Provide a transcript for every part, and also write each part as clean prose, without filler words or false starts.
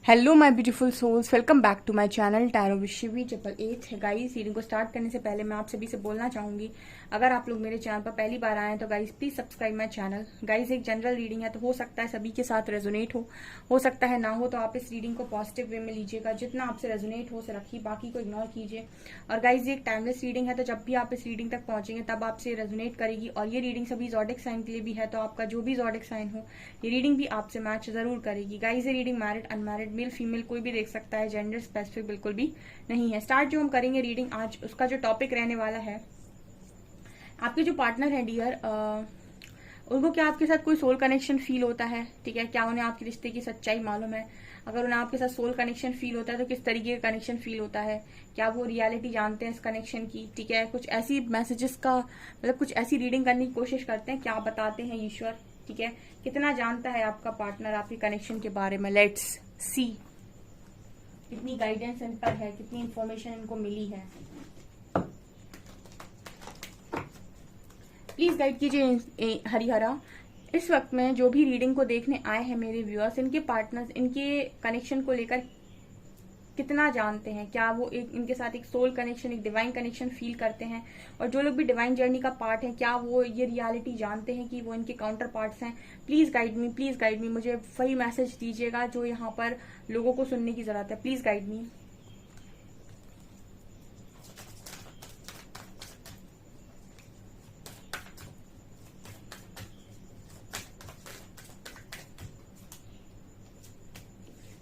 Hello my beautiful souls, welcome back to my channel tarot विशिवी 888 है। Guys, reading को start करने से पहले मैं आप सभी से बोलना चाहूंगी, अगर आप लोग मेरे चैनल पर पहली बार आए हैं तो guys please subscribe my channel. Guys, एक जनरल रीडिंग है तो हो सकता है सभी के साथ रेजोनेट हो सकता है ना हो, तो आप इस रीडिंग को पॉजिटिव वे में लीजिएगा। जितना आपसे रेजोनेट हो उसे रखिए, बाकी को इग्नोर कीजिए। और गाइस, ये एक टाइमलेस रीडिंग है, तो जब भी आप इस रीडिंग तक पहुंचेंगे तब आपसे रेजोनेट करेगी। और ये रीडिंग सभी ज़ोडिक साइन के लिए भी है, तो आपका जो भी ज़ोडिक साइन हो ये रीडिंग भी आपसे मैच जरूर करेगी। गाइस, ये reading married unmarried male female कोई भी देख सकता है, जेंडर स्पेसिफिक बिल्कुल भी नहीं है। स्टार्ट जो हम करेंगे रीडिंग आज, उसका जो टॉपिक रहने वाला है, आपके जो पार्टनर है डियर, उनको क्या आपके साथ कोई सोल कनेक्शन फील होता है? ठीक है, क्या उन्हें आपके रिश्ते की सच्चाई मालूम है? अगर उन्हें आपके साथ सोल कनेक्शन फील होता है तो किस तरीके का कनेक्शन फील होता है? क्या वो रियलिटी जानते हैं इस कनेक्शन की? ठीक है, कुछ ऐसी मैसेजेस का मतलब कुछ ऐसी रीडिंग करने की कोशिश करते हैं, क्या बताते हैं ईश्वर? ठीक है, कितना जानता है आपका पार्टनर आपके कनेक्शन के बारे में? लेट्स सी कितनी गाइडेंस इन पर है, कितनी इंफॉर्मेशन इनको मिली है। प्लीज गाइड कीजिए हरिहरा। इस वक्त में जो भी रीडिंग को देखने आए हैं मेरे व्यूअर्स, इनके पार्टनर्स इनके कनेक्शन को लेकर कितना जानते हैं? क्या वो एक इनके साथ एक सोल कनेक्शन, एक डिवाइन कनेक्शन फील करते हैं? और जो लोग भी डिवाइन जर्नी का पार्ट है, क्या वो ये रियलिटी जानते हैं कि वो इनके काउंटर पार्ट्स हैं? Please guide me, please guide me. मुझे वही मैसेज दीजिएगा जो यहाँ पर लोगों को सुनने की जरूरत है। Please guide me.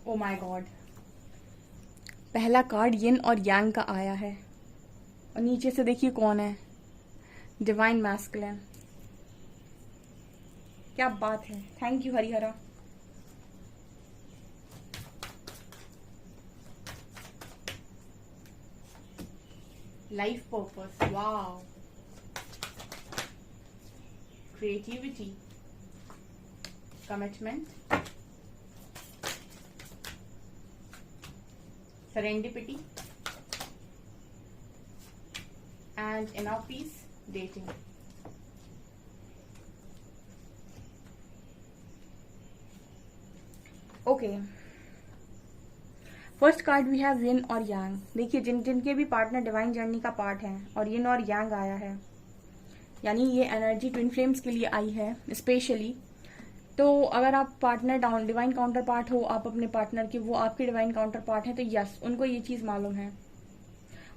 Oh my God, पहला कार्ड यिन और यांग का आया है, और नीचे से देखिए कौन है, डिवाइन मैस्कुलिन। क्या बात है, thank you Harihara. Life purpose, wow, creativity, commitment, serendipity and inner peace, dating. Okay, first card we have yin और यांग। देखिए, जिनके भी पार्टनर डिवाइन जर्नी का पार्ट है और यिन और यांग आया है, यानी ये एनर्जी ट्विन फ्लेम्स के लिए आई है स्पेशली। तो अगर आप partner down divine counter part हो, आप अपने पार्टनर के, वो आपके डिवाइन काउंटर पार्ट है, तो यस, उनको ये चीज मालूम है।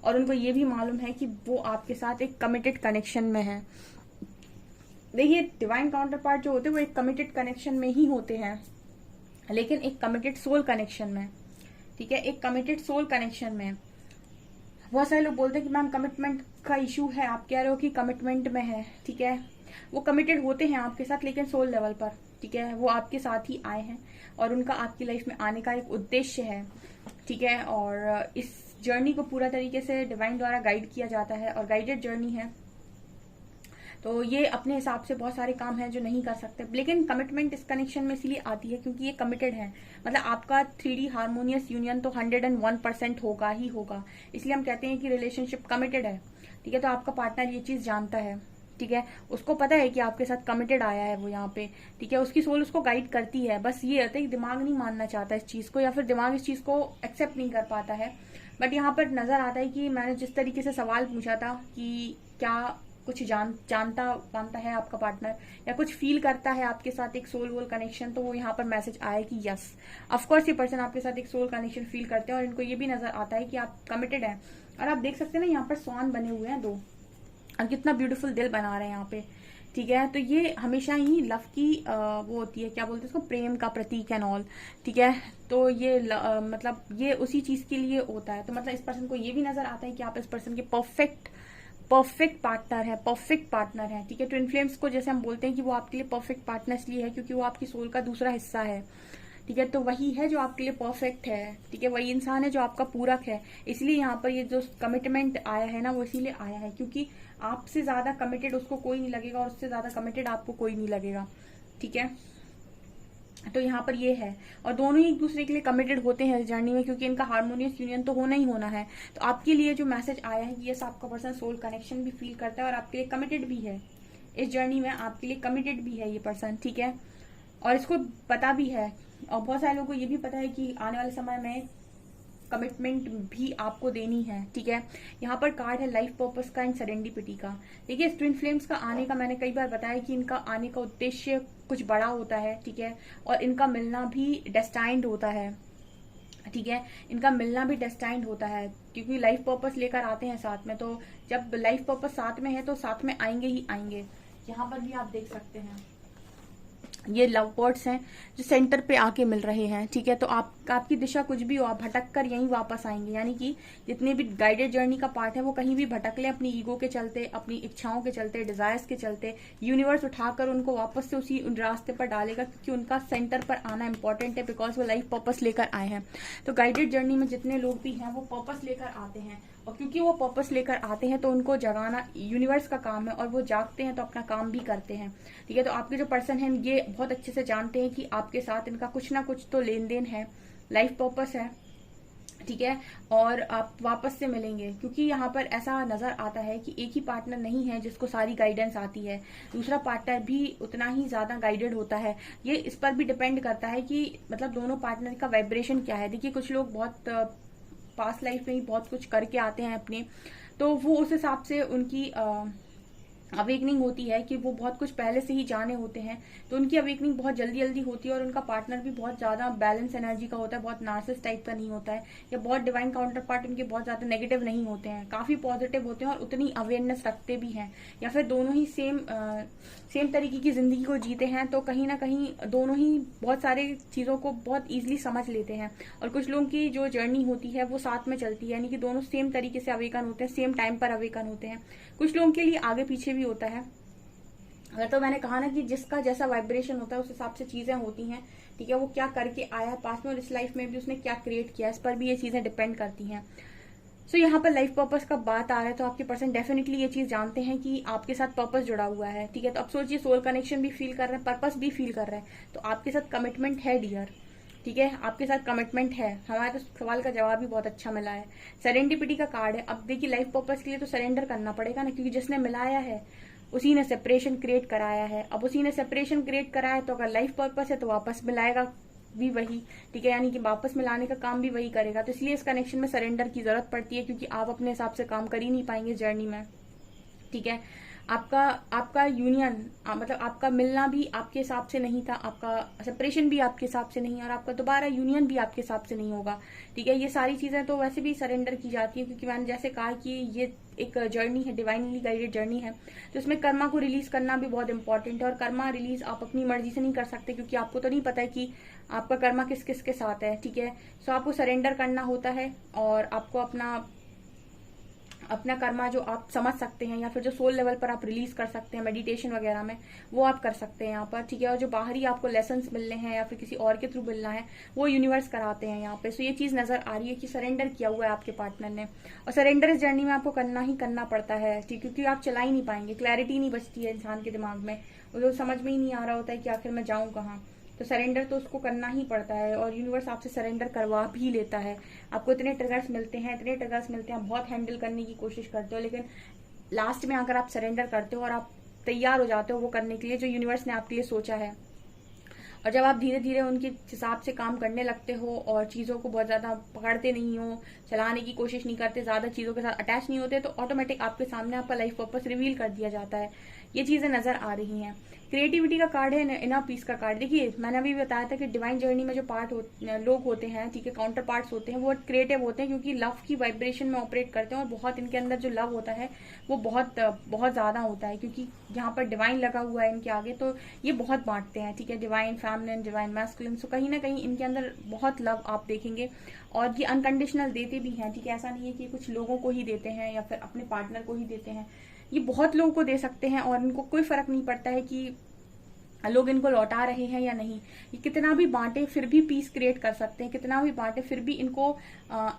और उनको ये भी मालूम है कि वो आपके साथ एक कमिटेड कनेक्शन में है। देखिए, डिवाइन काउंटर पार्ट जो होते हैं वो एक कमिटेड कनेक्शन में ही होते हैं, लेकिन एक कमिटेड सोल कनेक्शन में। ठीक है, एक कमिटेड सोल कनेक्शन में। बहुत सारे लोग बोलते हैं कि मैम कमिटमेंट का इशू है, आप कह रहे हो कि कमिटमेंट में है। ठीक है, वो कमिटेड होते हैं आपके साथ, लेकिन सोल लेवल पर। ठीक है, वो आपके साथ ही आए हैं और उनका आपकी लाइफ में आने का एक उद्देश्य है। ठीक है, और इस जर्नी को पूरा तरीके से डिवाइन द्वारा गाइड किया जाता है, और गाइडेड जर्नी है, तो ये अपने हिसाब से बहुत सारे काम हैं जो नहीं कर सकते, लेकिन कमिटमेंट इस कनेक्शन में इसलिए आती है क्योंकि ये कमिटेड है। मतलब आपका 3D हार्मोनियस यूनियन तो 101% होगा ही होगा, इसलिए हम कहते हैं कि रिलेशनशिप कमिटेड है। ठीक है, तो आपका पार्टनर ये चीज जानता है। ठीक है, उसको पता है कि आपके साथ कमिटेड आया है वो यहाँ पे। ठीक है, उसकी सोल उसको गाइड करती है, बस ये होता है कि दिमाग नहीं मानना चाहता इस चीज को, या फिर दिमाग इस चीज को एक्सेप्ट नहीं कर पाता है। बट यहाँ पर नजर आता है कि मैंने जिस तरीके से सवाल पूछा था कि क्या कुछ जानता है आपका पार्टनर, या कुछ फील करता है आपके साथ एक सोल वोल कनेक्शन, तो वो यहाँ पर मैसेज आया कि यस, ऑफकोर्स ये पर्सन आपके साथ एक सोल कनेक्शन फील करते हैं, और इनको ये भी नजर आता है कि आप कमिटेड हैं। और आप देख सकते हैं ना, यहाँ पर स्वान बने हुए हैं 2, और कितना ब्यूटीफुल दिल बना रहे हैं यहाँ पे। ठीक है, तो ये हमेशा ही लव की वो होती है, क्या बोलते हैं इसको, प्रेम का प्रतीक एंड ऑल। ठीक है, तो ये मतलब ये उसी चीज के लिए होता है। तो मतलब इस पर्सन को ये भी नजर आता है कि आप इस पर्सन के परफेक्ट पार्टनर है, परफेक्ट पार्टनर है। ठीक है, ट्विन फ्लेम्स को जैसे हम बोलते हैं कि वो आपके लिए परफेक्ट पार्टनर इसलिए है क्योंकि वो आपकी सोल का दूसरा हिस्सा है। ठीक है, तो वही है जो आपके लिए परफेक्ट है। ठीक है, वही इंसान है जो आपका पूरक है। इसलिए यहाँ पर ये जो कमिटमेंट आया है ना, वो इसीलिए आया है क्योंकि आपसे ज्यादा कमिटेड उसको कोई नहीं लगेगा, और उससे ज्यादा कमिटेड आपको कोई नहीं लगेगा। ठीक है, तो यहाँ पर ये है, और दोनों ही एक दूसरे के लिए कमिटेड होते हैं इस जर्नी में, क्योंकि इनका हार्मोनियस यूनियन तो होना ही होना है। तो आपके लिए जो मैसेज आया है कि यस, आपका पर्सन सोल कनेक्शन भी फील करता है और आपके लिए कमिटेड भी है इस जर्नी में, आपके लिए कमिटेड भी है ये पर्सन। ठीक है, और इसको पता भी है, और बहुत सारे लोगों को ये भी पता है कि आने वाले समय में कमिटमेंट भी आपको देनी है, ठीक है। यहाँ पर कार्ड है लाइफ पर्पस का एंड सेरेंडिपिटी का। देखिए, इस ट्विन फ्लेम्स का आने का मैंने कई बार बताया कि इनका आने का उद्देश्य कुछ बड़ा होता है, ठीक है, और इनका मिलना भी डेस्टाइंड होता है, ठीक है। इनका मिलना भी डेस्टाइंड होता है क्योंकि लाइफ पर्पस लेकर आते हैं साथ में, तो जब लाइफ पर्पस साथ में है तो साथ में आएंगे ही आएंगे। यहाँ पर भी आप देख सकते हैं ये लव बर्ड्स हैं जो सेंटर पे आके मिल रहे हैं, ठीक है। तो आपकी दिशा कुछ भी हो, आप भटक कर यहीं वापस आएंगे, यानी कि जितने भी गाइडेड जर्नी का पार्ट है वो कहीं भी भटक ले अपनी ईगो के चलते, अपनी इच्छाओं के चलते, डिजायर्स के चलते, यूनिवर्स उठाकर उनको वापस से उसी रास्ते पर डालेगा, क्योंकि उनका सेंटर पर आना इंपॉर्टेंट है, बिकॉज वो लाइफ पर्पस लेकर आए हैं। तो गाइडेड जर्नी में जितने लोग भी हैं वो पर्पस लेकर आते हैं, और क्योंकि वो पर्पस लेकर आते हैं तो उनको जगाना यूनिवर्स का काम है, और वो जागते हैं तो अपना काम भी करते हैं, ठीक है। तो आपके जो पर्सन हैं ये बहुत अच्छे से जानते हैं कि आपके साथ इनका कुछ ना कुछ तो लेन देन है, लाइफ पर्पस है, ठीक है, और आप वापस से मिलेंगे। क्योंकि यहाँ पर ऐसा नजर आता है कि एक ही पार्टनर नहीं है जिसको सारी गाइडेंस आती है, दूसरा पार्टनर भी उतना ही ज्यादा गाइडेड होता है। ये इस पर भी डिपेंड करता है कि मतलब दोनों पार्टनर का वाइब्रेशन क्या है। देखिए, कुछ लोग बहुत पास्ट लाइफ में ही बहुत कुछ करके आते हैं अपने, तो वो उस हिसाब से उनकी अवेकनिंग होती है कि वो बहुत कुछ पहले से ही जाने होते हैं, तो उनकी अवेकनिंग बहुत जल्दी जल्दी होती है, और उनका पार्टनर भी बहुत ज्यादा बैलेंस एनर्जी का होता है, बहुत नार्सिसिस्ट टाइप का नहीं होता है, या बहुत डिवाइन काउंटर पार्ट उनके बहुत ज्यादा नेगेटिव नहीं होते हैं, काफी पॉजिटिव होते हैं और उतनी अवेयरनेस रखते भी हैं, या फिर दोनों ही सेम तरीके की जिंदगी को जीते हैं, तो कहीं ना कहीं दोनों ही बहुत सारे चीजों को बहुत ईजिली समझ लेते हैं। और कुछ लोगों की जो जर्नी होती है वो साथ में चलती है, यानी कि दोनों सेम तरीके से अवेकन होते हैं, सेम टाइम पर अवेकन होते हैं। कुछ लोगों के लिए आगे पीछे भी होता है, अगर तो मैंने कहा ना कि जिसका जैसा वाइब्रेशन होता है उस हिसाब से चीजें होती हैं, ठीक है। वो क्या करके आया है पास्ट में और इस लाइफ में भी उसने क्या क्रिएट किया, इस पर भी ये चीजें डिपेंड करती हैं। सो यहाँ पर लाइफ पर्पस का बात आ रहा है, तो आपके पर्सन डेफिनेटली ये चीज जानते हैं कि आपके साथ पर्पस जुड़ा हुआ है, ठीक है। तो अब सोचिए, सोल कनेक्शन भी फील कर रहे हैं, पर्पस भी फील कर रहे हैं, तो आपके साथ कमिटमेंट है डियर, ठीक है, आपके साथ कमिटमेंट है। हमारे तो सवाल का जवाब भी बहुत अच्छा मिला है, सेरेंडिपिटी का कार्ड है। अब देखिए, लाइफ पर्पस के लिए तो सरेंडर करना पड़ेगा ना, क्योंकि जिसने मिलाया है उसी ने सेपरेशन क्रिएट कराया है। अब उसी ने सेपरेशन क्रिएट कराया है, तो अगर लाइफ पर्पस है तो वापस मिलाएगा भी वही, ठीक है, यानी कि वापस मिलाने का काम भी वही करेगा। तो इसलिए इस कनेक्शन में सरेंडर की जरूरत पड़ती है, क्योंकि आप अपने हिसाब से काम कर ही नहीं पाएंगे जर्नी में, ठीक है। आपका यूनियन मतलब आपका मिलना भी आपके हिसाब से नहीं था, आपका सेपरेशन भी आपके हिसाब से नहीं, और आपका दोबारा यूनियन भी आपके हिसाब से नहीं होगा, ठीक है। ये सारी चीजें तो वैसे भी सरेंडर की जाती है, क्योंकि मैंने जैसे कहा कि ये एक जर्नी है, डिवाइनली गाइडेड जर्नी है, तो इसमें कर्मा को रिलीज करना भी बहुत इंपॉर्टेंट है। और कर्मा रिलीज आप अपनी मर्जी से नहीं कर सकते, क्योंकि आपको तो नहीं पता है कि आपका कर्मा किस किस के साथ है, ठीक है। सो आपको सरेंडर करना होता है, और आपको अपना कर्मा जो आप समझ सकते हैं, या फिर जो सोल लेवल पर आप रिलीज कर सकते हैं मेडिटेशन वगैरह में, वो आप कर सकते हैं यहाँ पर, ठीक है। और जो बाहरी आपको लेसन्स मिलने हैं या फिर किसी और के थ्रू मिलना है, वो यूनिवर्स कराते हैं यहाँ पे। सो ये चीज नजर आ रही है कि सरेंडर किया हुआ है आपके पार्टनर ने, और सरेंडर इस जर्नी में आपको करना ही करना पड़ता है, ठीक, क्योंकि आप चला ही नहीं पाएंगे, क्लैरिटी नहीं बचती है इंसान के दिमाग में, वो समझ में ही नहीं आ रहा होता है कि आखिर मैं जाऊं कहाँ। तो सरेंडर तो उसको करना ही पड़ता है, और यूनिवर्स आपसे सरेंडर करवा भी लेता है। आपको इतने ट्रिगर्स मिलते हैं, बहुत हैंडल करने की कोशिश करते हो, लेकिन लास्ट में अगर आप सरेंडर करते हो और आप तैयार हो जाते हो वो करने के लिए जो यूनिवर्स ने आपके लिए सोचा है, और जब आप धीरे धीरे उनके हिसाब से काम करने लगते हो और चीजों को बहुत ज्यादा पकड़ते नहीं हो, चलाने की कोशिश नहीं करते, ज्यादा चीजों के साथ अटैच नहीं होते, तो ऑटोमेटिक आपके सामने आपका लाइफ पर्पस रिवील कर दिया जाता है। ये चीजें नजर आ रही हैं। क्रिएटिविटी का कार्ड है, इनर पीस का कार्ड। देखिए, मैंने अभी बताया था कि डिवाइन जर्नी में जो लोग होते हैं, ठीक है, काउंटर पार्ट्स होते हैं, वो क्रिएटिव होते हैं, क्योंकि लव की वाइब्रेशन में ऑपरेट करते हैं, और बहुत इनके अंदर जो लव होता है वो बहुत बहुत ज्यादा होता है, क्योंकि यहाँ पर डिवाइन लगा हुआ है इनके आगे, तो ये बहुत बांटते हैं, ठीक है, डिवाइन फेमिनिन, डिवाइन मैस्कुलिन। सो कहीं ना कहीं इनके अंदर बहुत लव आप देखेंगे, और ये अनकंडीशनल देते भी हैं, ठीक है। ऐसा नहीं है कि कुछ लोगों को ही देते हैं या फिर अपने पार्टनर को ही देते हैं, ये बहुत लोगों को दे सकते हैं, और इनको कोई फर्क नहीं पड़ता है कि लोग इनको लौटा रहे हैं या नहीं। ये कितना भी बांटे फिर भी पीस क्रिएट कर सकते हैं, कितना भी बांटे फिर भी इनको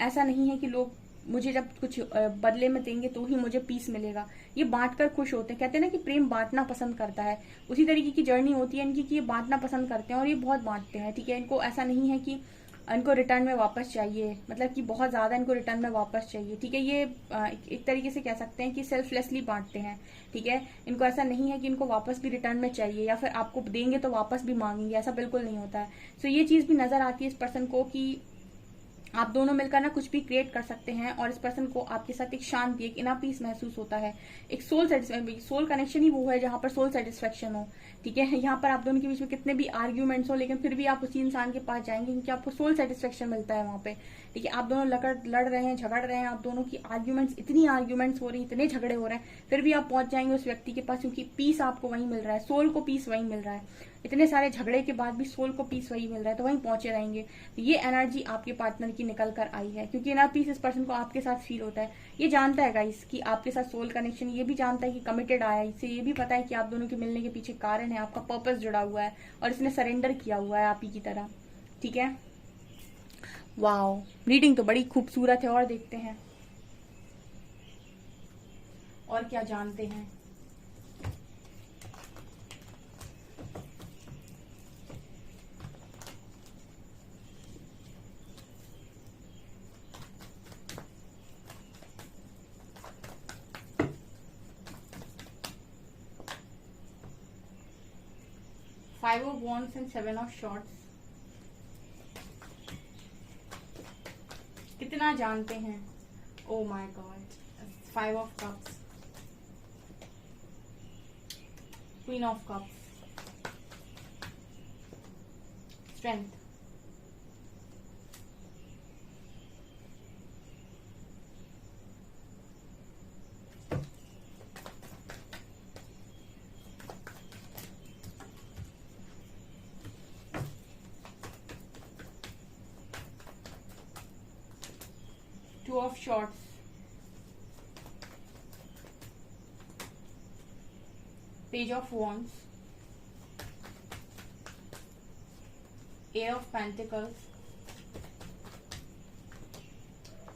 ऐसा नहीं है कि लोग मुझे जब कुछ बदले में देंगे तो ही मुझे पीस मिलेगा। ये बांट कर खुश होते हैं, कहते हैं ना कि प्रेम बांटना पसंद करता है, उसी तरीके की जर्नी होती है इनकी कि ये बांटना पसंद करते हैं, और ये बहुत बांटते हैं, ठीक है। इनको ऐसा नहीं है कि इनको रिटर्न में वापस चाहिए, मतलब कि बहुत ज़्यादा इनको रिटर्न में वापस चाहिए, ठीक है। ये एक तरीके से कह सकते हैं कि सेल्फलेसली बांटते हैं, ठीक है। इनको ऐसा नहीं है कि इनको वापस भी रिटर्न में चाहिए या फिर आपको देंगे तो वापस भी मांगेंगे, ऐसा बिल्कुल नहीं होता है। सो ये चीज़ भी नज़र आती है इस पर्सन को कि आप दोनों मिलकर ना कुछ भी क्रिएट कर सकते हैं और इस पर्सन को आपके साथ एक शांति, एक इनर पीस महसूस होता है, एक सोल कनेक्शन ही वो है जहां पर सोल सेटिस्फेक्शन हो, ठीक है। यहाँ पर आप दोनों के बीच में कितने भी आर्ग्यूमेंट्स हो, लेकिन फिर भी आप उसी इंसान के पास जाएंगे क्योंकि आपको सोल सेटिस्फेक्शन मिलता है वहां पे, ठीक है। आप दोनों लड़ रहे हैं, झगड़ रहे हैं, आप दोनों की इतनी आर्ग्यूमेंट्स हो रही, इतने झगड़े हो रहे हैं, फिर भी आप पहुंच जाएंगे उस व्यक्ति के पास क्योंकि पीस आपको वहीं मिल रहा है, सोल को पीस वहीं मिल रहा है। इतने सारे झगड़े के बाद भी सोल को पीस वही मिल रहा है, तो वहीं पहुंचे रहेंगे। ये एनर्जी आपके पार्टनर की निकल कर आई है क्योंकि इनर पीस इस पर्सन को आपके साथ फील होता है। ये जानता है गाइस कि आपके साथ सोल कनेक्शन, ये भी जानता है कि कमिटेड आया है, इसे ये भी पता है कि आप दोनों के मिलने के पीछे कारण है, आपका पर्पस जुड़ा हुआ है और इसने सरेंडर किया हुआ है आप ही की तरह, ठीक है। वाओ, रीडिंग तो बड़ी खूबसूरत है। और देखते हैं और क्या जानते हैं। Five of Wands and Seven of Swords। कितना जानते हैं। Oh my God, Five of Cups, Queen of Cups, Strength, Two of Swords, Page of Wands, Ace of Pentacles,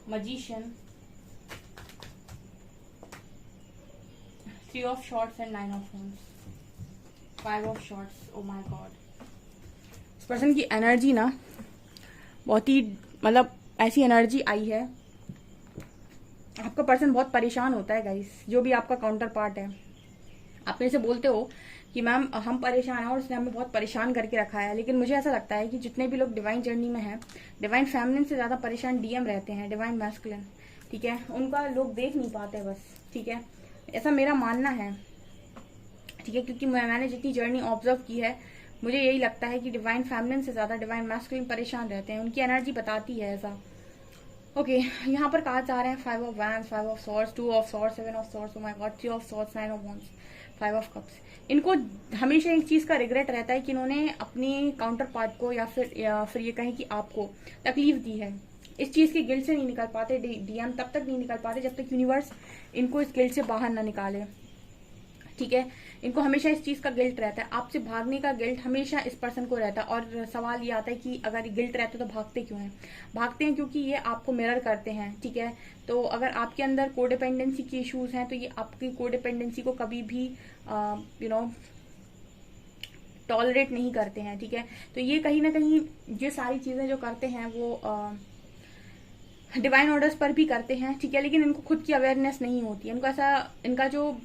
Magician, Three of Swords and Nine of Wands, Five of Swords। Oh my God, इस person की energy ना बहुत ही, मतलब ऐसी energy आई है, आपका person बहुत परेशान होता है गाइस। जो भी आपका काउंटर पार्ट है, आप मेरे से बोलते हो कि मैम हम परेशान हैं और उसने हमें बहुत परेशान करके रखा है, लेकिन मुझे ऐसा लगता है कि जितने भी लोग डिवाइन जर्नी में हैं, डिवाइन फेमिनिन से ज्यादा परेशान डीएम रहते हैं, डिवाइन मैस्कुलिन, ठीक है। उनका लोग देख नहीं पाते बस, ठीक है, ऐसा मेरा मानना है, ठीक है। क्योंकि मैंने जितनी जर्नी ऑब्जर्व की है, मुझे यही लगता है कि डिवाइन फेमिनिन से ज्यादा डिवाइन मैस्कुलिन परेशान रहते हैं, उनकी एनर्जी बताती है ऐसा। ओके, यहाँ पर कार्ड्स आ रहे हैं five of wands, five of swords, two of swords, seven of swords, oh my God, three of swords, nine of wands, five of cups. इनको हमेशा एक चीज का रिग्रेट रहता है कि इन्होंने अपनी काउंटर पार्ट को या फिर ये कहें कि आपको तकलीफ दी है। इस चीज के गिल्ट से नहीं निकल पाते, डीएम तब तक नहीं निकल पाते जब तक यूनिवर्स इनको इस गिल्ट से बाहर ना निकाले, ठीक है। इनको हमेशा इस चीज का गिल्ट रहता है, आपसे भागने का गिल्ट हमेशा इस पर्सन को रहता है। और सवाल ये आता है कि अगर गिल्ट रहता है तो भागते क्यों हैं? भागते हैं क्योंकि ये आपको मिरर करते हैं, ठीक है। तो अगर आपके अंदर कोडिपेंडेंसी के इश्यूज हैं तो ये आपकी कोडिपेंडेंसी को कभी भी टॉलरेट नहीं करते हैं, ठीक है। तो ये कहीं ना कहीं ये सारी चीजें जो करते हैं वो डिवाइन ऑर्डर्स पर भी करते हैं, ठीक है। लेकिन इनको खुद की अवेयरनेस नहीं होती है, इनको ऐसा, इनका जो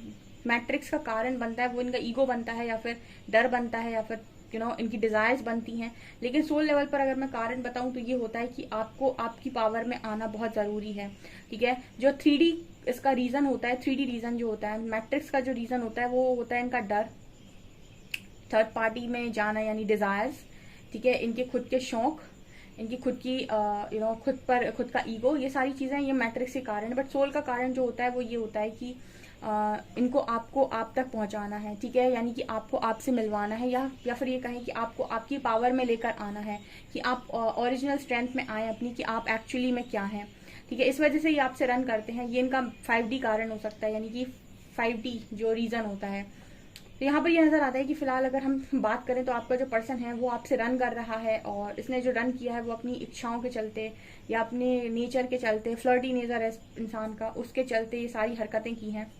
मैट्रिक्स का कारण बनता है वो इनका ईगो बनता है या फिर डर बनता है या फिर इनकी डिजायर्स बनती हैं। लेकिन सोल लेवल पर अगर मैं कारण बताऊं तो ये होता है कि आपको आपकी पावर में आना बहुत जरूरी है, ठीक है। जो 3D इसका रीजन होता है, 3D रीजन जो होता है, मैट्रिक्स का जो रीजन होता है वो होता है इनका डर, थर्ड पार्टी में जाना यानी डिजायर्स, ठीक है, इनके खुद के शौक, इनकी खुद की खुद का ईगो, ये सारी चीजें ये मैट्रिक्स के कारण है। बट सोल का कारण जो होता है वो ये होता है कि इनको आपको आप तक पहुंचाना है, ठीक है, यानी कि आपको आपसे मिलवाना है या फिर ये कहें कि आपको आपकी पावर में लेकर आना है, कि आप ओरिजिनल स्ट्रेंथ में आए अपनी, कि आप एक्चुअली में क्या हैं, ठीक है। इस वजह से ये आपसे रन करते हैं। ये इनका 5D कारण हो सकता है, यानी कि 5D जो रीजन होता है। तो यहाँ पर ये नजर आता है कि फिलहाल अगर हम बात करें तो आपका जो पर्सन है वो आपसे रन कर रहा है, और इसने जो रन किया है वो अपनी इच्छाओं के चलते या अपने नेचर के चलते, फ्लर्टी नेचर है इंसान का, उसके चलते ये सारी हरकतें की हैं।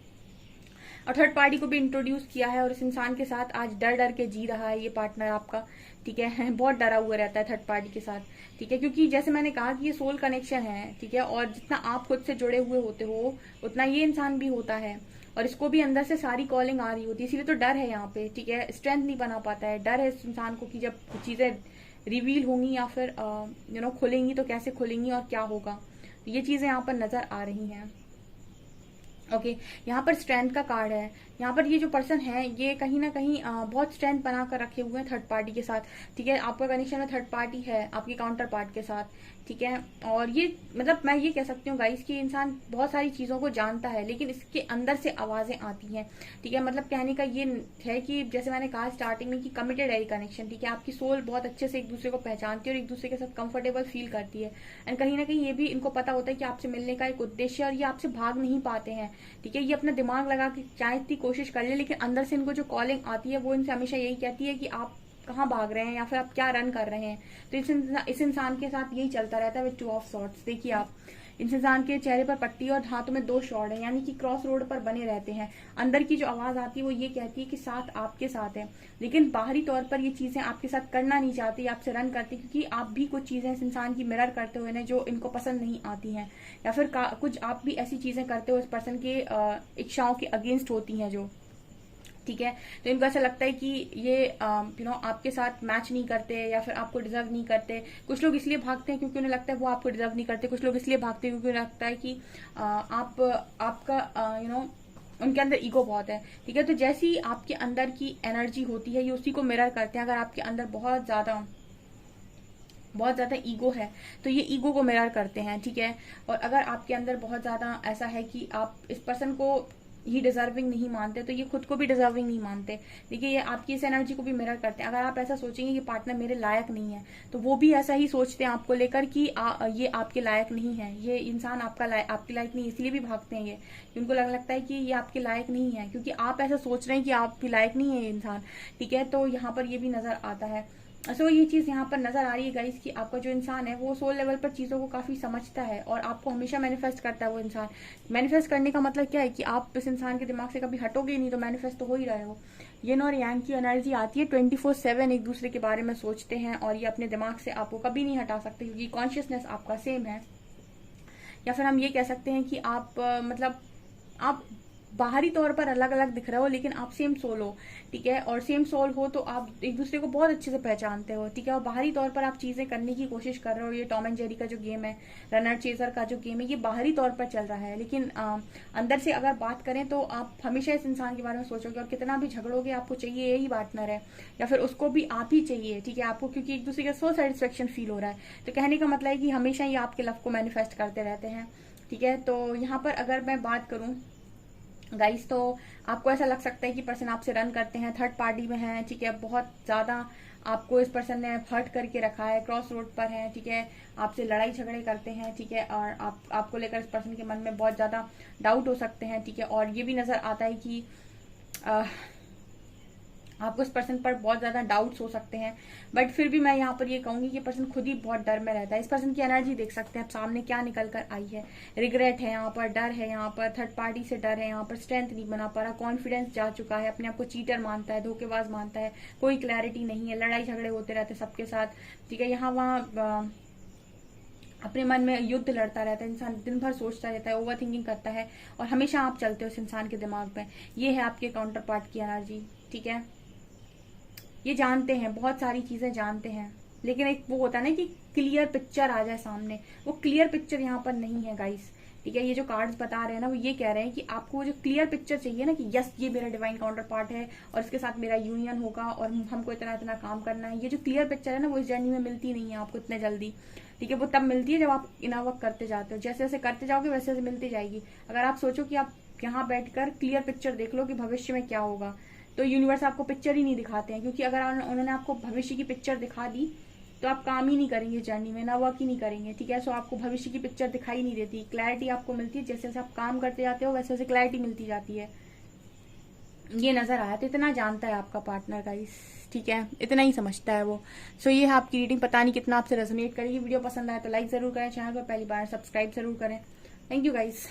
और थर्ड पार्टी को भी इंट्रोड्यूस किया है, और इस इंसान के साथ आज डर डर के जी रहा है ये पार्टनर आपका, ठीक है। बहुत डरा हुआ रहता है थर्ड पार्टी के साथ, ठीक है, क्योंकि जैसे मैंने कहा कि ये सोल कनेक्शन है, ठीक है, और जितना आप खुद से जुड़े हुए होते हो उतना ये इंसान भी होता है, और इसको भी अंदर से सारी कॉलिंग आ रही होती है, इसीलिए तो डर है यहाँ पे, ठीक है। स्ट्रेंथ नहीं बना पाता है, डर है इस इंसान को कि जब चीजें रिवील होंगी या फिर खुलेंगी तो कैसे खुलेंगी और क्या होगा, तो ये चीजें यहाँ पर नजर आ रही हैं। ओके, यहाँ पर स्ट्रेंथ का कार्ड है। यहाँ पर ये जो पर्सन है ये कहीं ना कहीं बहुत स्ट्रेंथ बना कर रखे हुए हैं थर्ड पार्टी के साथ, ठीक है। आपका कनेक्शन में थर्ड पार्टी है आपके काउंटर पार्ट के साथ, ठीक है। और ये मतलब मैं ये कह सकती हूँ गाइस कि इंसान बहुत सारी चीजों को जानता है, लेकिन इसके अंदर से आवाजें आती हैं, ठीक है। मतलब कहने का ये है कि जैसे मैंने कहा स्टार्टिंग में कि कमिटेड है ये कनेक्शन, ठीक है। आपकी सोल बहुत अच्छे से एक दूसरे को पहचानती है और एक दूसरे के साथ कंफर्टेबल फील करती है, एंड कहीं ना कहीं ये भी इनको पता होता है कि आपसे मिलने का एक उद्देश्य, और ये आपसे भाग नहीं पाते हैं, ठीक है। ये अपना दिमाग लगा के चाहे इतनी कोशिश कर ले, लेकिन अंदर से इनको जो कॉलिंग आती है वो इनसे हमेशा यही कहती है कि आप कहाँ भाग रहे हैं या फिर आप क्या रन कर रहे हैं। तो इस इंसान के साथ यही चलता रहता है विद टू ऑफ सॉर्ड्स। देखिए आप, इस इंसान के चेहरे पर पट्टी और हाथों में 2 शॉर्ड है, यानी कि क्रॉस रोड पर बने रहते हैं। अंदर की जो आवाज आती है वो ये कहती है कि साथ आपके साथ है, लेकिन बाहरी तौर पर ये चीजें आपके साथ करना नहीं चाहती, आपसे रन करती, क्योंकि आप भी कुछ चीजें इस इंसान की मिरर करते हुए ना जो इनको पसंद नहीं आती हैं, या फिर कुछ आप भी ऐसी चीजें करते हो इस पर्सन के इच्छाओं के अगेंस्ट होती हैं जो, ठीक है। तो इनको ऐसा लगता है कि ये आपके साथ मैच नहीं करते या फिर आपको डिजर्व नहीं करते। कुछ लोग इसलिए भागते हैं क्योंकि उन्हें लगता है वो आपको डिजर्व नहीं करते, कुछ लोग इसलिए भागते हैं क्योंकि उन्हें लगता है कि आपका उनके अंदर ईगो बहुत है, ठीक है। तो जैसी आपके अंदर की एनर्जी होती है ये उसी को मिरर करते हैं। अगर आपके अंदर बहुत ज्यादा ईगो है तो ये ईगो को मिरर करते हैं, ठीक है। और अगर आपके अंदर बहुत ज्यादा ऐसा है कि आप इस पर्सन को ही डिजर्विंग नहीं मानते तो ये खुद को भी डिजर्विंग नहीं मानते, देखिए ये आपकी इस एनर्जी को भी मिरर करते हैं। अगर आप ऐसा सोचेंगे कि पार्टनर मेरे लायक नहीं है तो वो भी ऐसा ही सोचते हैं आपको लेकर कि ये आपके लायक नहीं है, ये इंसान आपके लायक नहीं, इसलिए भी भागते हैं ये, उनको लगता है कि ये आपके लायक नहीं है, क्योंकि आप ऐसा सोच रहे हैं कि आपके लायक नहीं है ये इंसान, ठीक है। तो यहाँ पर ये भी नजर आता है। सो ये चीज यहाँ पर नजर आ रही है गाइस कि आपका जो इंसान है वो सोल लेवल पर चीजों को काफी समझता है और आपको हमेशा मैनिफेस्ट करता है। वो इंसान मैनिफेस्ट करने का मतलब क्या है कि आप इस इंसान के दिमाग से कभी हटोगे ही नहीं, तो मैनिफेस्ट तो हो ही रहे हो। यिन और यांग की एनर्जी आती है 24/7 एक दूसरे के बारे में सोचते हैं, और ये अपने दिमाग से आपको कभी नहीं हटा सकते क्योंकि कॉन्शियसनेस आपका सेम है। या फिर हम ये कह सकते हैं कि आप आप बाहरी तौर पर अलग अलग दिख रहे हो लेकिन आप सेम सोल हो, ठीक है। और सेम सोल हो तो आप एक दूसरे को बहुत अच्छे से पहचानते हो, ठीक है। और बाहरी तौर पर आप चीजें करने की कोशिश कर रहे हो। ये टॉम एंड जेरी का जो गेम है, रनर चेजर का जो गेम है, ये बाहरी तौर पर चल रहा है, लेकिन अंदर से अगर बात करें तो आप हमेशा इस इंसान के बारे में सोचोगे, और कितना भी झगड़ोगे आपको चाहिए यही पार्टनर है, या फिर उसको भी आप ही चाहिए, ठीक है आपको, क्योंकि एक दूसरे का सो सेटिस्फेक्शन फील हो रहा है। तो कहने का मतलब है कि हमेशा ये आपके लव को मैनिफेस्ट करते रहते हैं, ठीक है। तो यहाँ पर अगर मैं बात करूं गाइस तो आपको ऐसा लग सकता है कि पर्सन आपसे रन करते हैं, थर्ड पार्टी में है, ठीक है। बहुत ज्यादा आपको इस पर्सन ने हर्ट करके रखा है, क्रॉस रोड पर है, ठीक है। आपसे लड़ाई झगड़े करते हैं, ठीक है। और आपको लेकर इस पर्सन के मन में बहुत ज्यादा डाउट हो सकते हैं, ठीक है। और ये भी नजर आता है कि आपको इस पर्सन पर बहुत ज्यादा डाउट्स हो सकते हैं, बट फिर भी मैं यहाँ पर ये कहूंगी कि पर्सन खुद ही बहुत डर में रहता है। इस पर्सन की एनर्जी देख सकते हैं आप सामने क्या निकल कर आई है। रिग्रेट है यहाँ पर, डर है यहाँ पर, थर्ड पार्टी से डर है यहाँ पर, स्ट्रेंथ नहीं बना पा रहा, कॉन्फिडेंस जा चुका है, अपने आप को चीटर मानता है, धोखेबाज मानता है, कोई क्लैरिटी नहीं है, लड़ाई झगड़े होते रहते सबके साथ, ठीक है। यहाँ वहाँ अपने मन में युद्ध लड़ता रहता है इंसान, दिन भर सोचता रहता है, ओवर थिंकिंग करता है, और हमेशा आप चलते हो इस इंसान के दिमाग में। ये है आपके काउंटर पार्ट की एनर्जी, ठीक है। ये जानते हैं, बहुत सारी चीजें जानते हैं, लेकिन एक वो होता है ना कि क्लियर पिक्चर आ जाए सामने, वो क्लियर पिक्चर यहाँ पर नहीं है गाइस, ठीक है। ये जो कार्ड्स बता रहे हैं ना वो ये कह रहे हैं कि आपको वो जो क्लियर पिक्चर चाहिए ना कि यस ये मेरा डिवाइन काउंटर पार्ट है और इसके साथ मेरा यूनियन होगा और हमको इतना इतना काम करना है, ये जो क्लियर पिक्चर है ना वो इस जर्नी में मिलती नहीं है आपको इतने जल्दी, ठीक है। वो तब मिलती है जब आप इनर वर्क करते जाते हो, जैसे जैसे करते जाओगे वैसे वैसे मिलती जाएगी। अगर आप सोचो कि आप यहाँ बैठकर क्लियर पिक्चर देख लो कि भविष्य में क्या होगा, तो यूनिवर्स आपको पिक्चर ही नहीं दिखाते हैं, क्योंकि अगर उन्होंने आपको भविष्य की पिक्चर दिखा दी तो आप काम ही नहीं करेंगे जर्नी में, ना वर्क ही नहीं करेंगे, ठीक है। सो आपको भविष्य की पिक्चर दिखाई नहीं देती, क्लैरिटी आपको मिलती है, जैसे जैसे आप काम करते जाते हो वैसे वैसे क्लैरिटी मिलती जाती है। ये नजर आया, तो इतना जानता है आपका पार्टनर गाइस, ठीक है, इतना ही समझता है वो। सो ये है आपकी रीडिंग, पता नहीं कितना आपसे रेजोनेट करेगी। वीडियो पसंद आया तो लाइक जरूर करें, चैनल पर पहली बार सब्सक्राइब जरूर करें। Thank you guys.